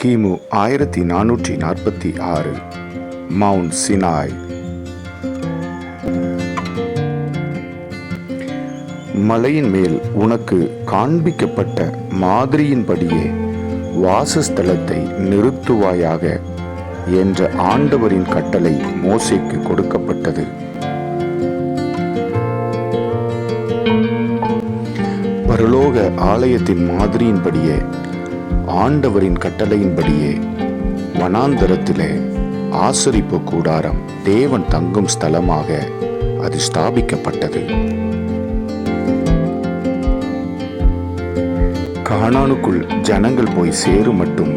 கிமு 1446 mount Sinai. மலையின் மேல் உனக்கு காண்பிக்கப்பட்ட மாதிரியின்படியே வாசஸ்தலத்தை நிறுத்துவாயாக என்ற ஆண்டவரின் கட்டளை மோசேக்கு கொடுக்கப்பட்டது. பரலோக ஆலயத்தின் மாதிரியின்படியே ஆண்டவரின் கட்டளையின்படியே வனாந்தரத்திலே ஆசரிப்பு கூடாரம் தேவன் தங்கும் ஸ்தலமாக அது ஸ்தாபிக்கப்பட்டது. கானானுக்குள் ஜனங்கள் போய் சேரும் மட்டும்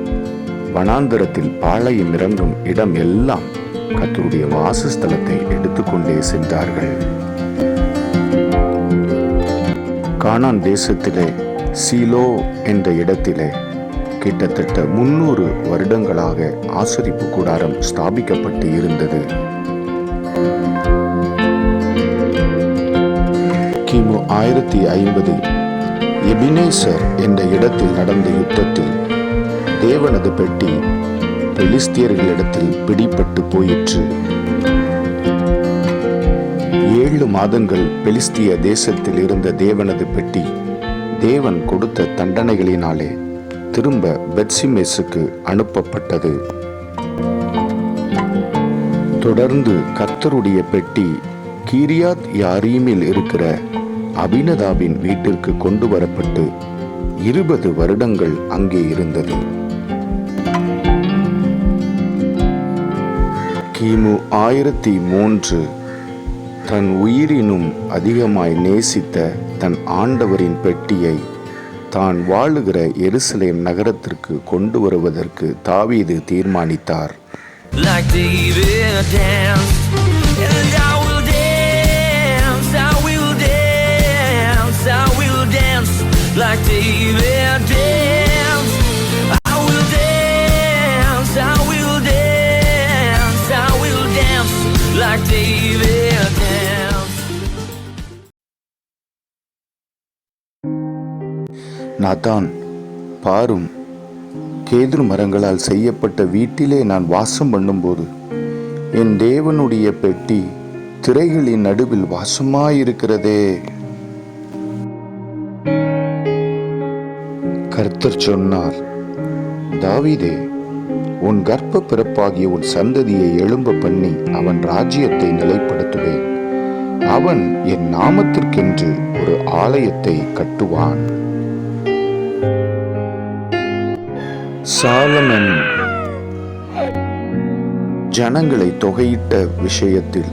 வனாந்தரத்தில் பாளையம் இறங்கும் இடம் எல்லாம் கர்த்தருடைய வாசஸ்தலத்தை எடுத்துக்கொண்டே சென்றார்கள். கானான் தேசத்திலே சீலோ என்ற இடத்திலே கிட்டத்தட்ட 300 வருடங்களாக ஆசரிப்பு கூடாரம் ஸ்தாபிக்கப்பட்டு இருந்தது. கிமு 1050 எபினேசர் என்ற இடத்தில் நடந்த யுத்தத்தில் தேவனது பெட்டி பெலிஸ்தியர்களிடத்தில் பிடிபட்டு போயிற்று. 7 மாதங்கள் பெலிஸ்திய தேசத்தில் இருந்த தேவனது பெட்டி தேவன் கொடுத்த தண்டனைகளினாலே திரும்ப பெத்சிமேசுக்கு அனுப்பப்பட்டது. தொடர்ந்து கர்த்தருடைய பெட்டி கீரியாத் யாரீமில் இருக்கிற அபினதாபின் வீட்டிற்கு கொண்டு வரப்பட்டு 20 வருடங்கள் அங்கே இருந்தது. கிமு 1003 தன் உயிரினும் அதிகமாய் நேசித்த தன் ஆண்டவரின் பெட்டியை தான் வாழுகிற எருசலேம் நகரத்திற்கு கொண்டு வருவதற்கு தாவீது தீர்மானித்தார். நாத்தான், பாரும், கேதுரு மரங்களால் செய்யப்பட்ட வீட்டிலே நான் வாசம் பண்ணும்போது என் தேவனுடைய பெட்டி திரைகளின் நடுவில் வாசமாயிருக்கிறதே. கர்த்தர் சொன்னார், தாவீதே, உன் கர்ப்ப பிறப்பாகிய உன் சந்ததியை எழும்ப பண்ணி அவன் ராஜ்யத்தை நிலைப்படுத்துவேன். அவன் என் நாமத்திற்கென்று ஒரு ஆலயத்தை கட்டுவான். சாலமன் ஜனங்களை தொகையிட்ட விஷயத்தில்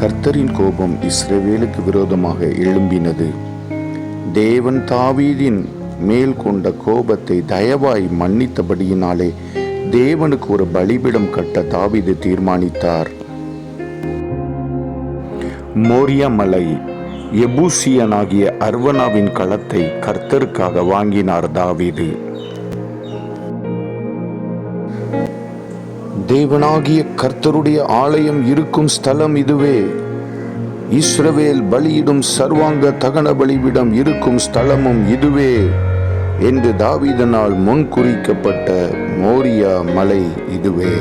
கர்த்தரின் கோபம் இஸ்ரவேலுக்கு விரோதமாக எழும்பினது. தேவன் தாவீதின் மேல் கொண்ட கோபத்தை தயவாய் மன்னித்தபடியினாலே தேவனுக்கு ஒரு பலிபீடம் கட்ட தாவீது தீர்மானித்தார். மோரியா மலை எபூசியனாகிய அர்வனாவின் களத்தை கர்த்தருக்காக வாங்கினார் தாவீது. தேவனாகிய கர்த்தருடைய ஆலயம் இருக்கும் ஸ்தலம் இதுவே. இஸ்ரவேல் பலியிடும் சர்வாங்க தகன பலிபீடம் இருக்கும் ஸ்தலமும் இதுவே என்று தாவீதனால் முன் குறிக்கப்பட்ட மோரியா மலை இதுவே.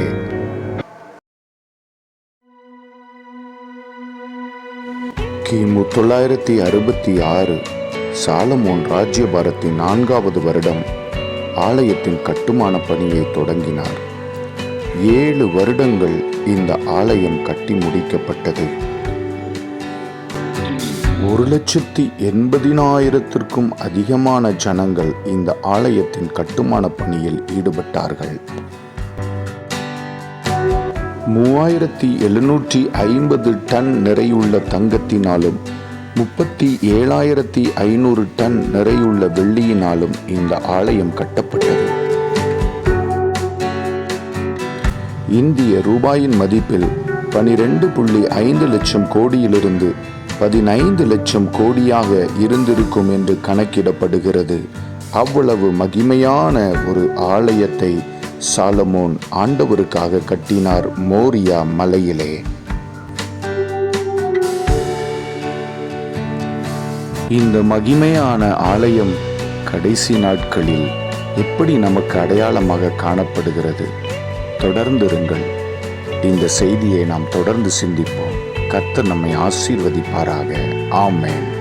கிமு 966 சாலமோன் ராஜ்யபாரத்தின் 4வது வருடம் ஆலயத்தின் கட்டுமான பணியை தொடங்கினார். 7 வருடங்கள் இந்த ஆலயம் கட்டி முடிக்கப்பட்டது. 1,80,000க்கும் அதிகமான ஜனங்கள் இந்த ஆலயத்தின் கட்டுமான பணியில் ஈடுபட்டார்கள். 3,750 டன் நிறையுள்ள தங்கத்தினாலும் 37,500 டன் நிறையுள்ள வெள்ளியினாலும் இந்த ஆலயம் கட்டப்பட்டது. இந்திய ரூபாயின் மதிப்பில் 12.5 லட்சம் கோடியிலிருந்து 15 லட்சம் கோடியாக இருந்திருக்கும் என்று கணக்கிடப்படுகிறது. அவ்வளவு மகிமையான ஒரு ஆலயத்தை சாலமோன் ஆண்டவருக்காக கட்டினார் மோரியா மலையிலே. இந்த மகிமையான ஆலயம் கடைசி நாட்களில் எப்படி நமக்கு அடையாளமாக காணப்படுகிறது? தொடர்ந்து இருங்கள். இந்த செய்தியை நாம் தொடர்ந்து சிந்திப்போம். கர்த்தர் நம்மை ஆசீர்வதிப்பாராக. ஆமென்.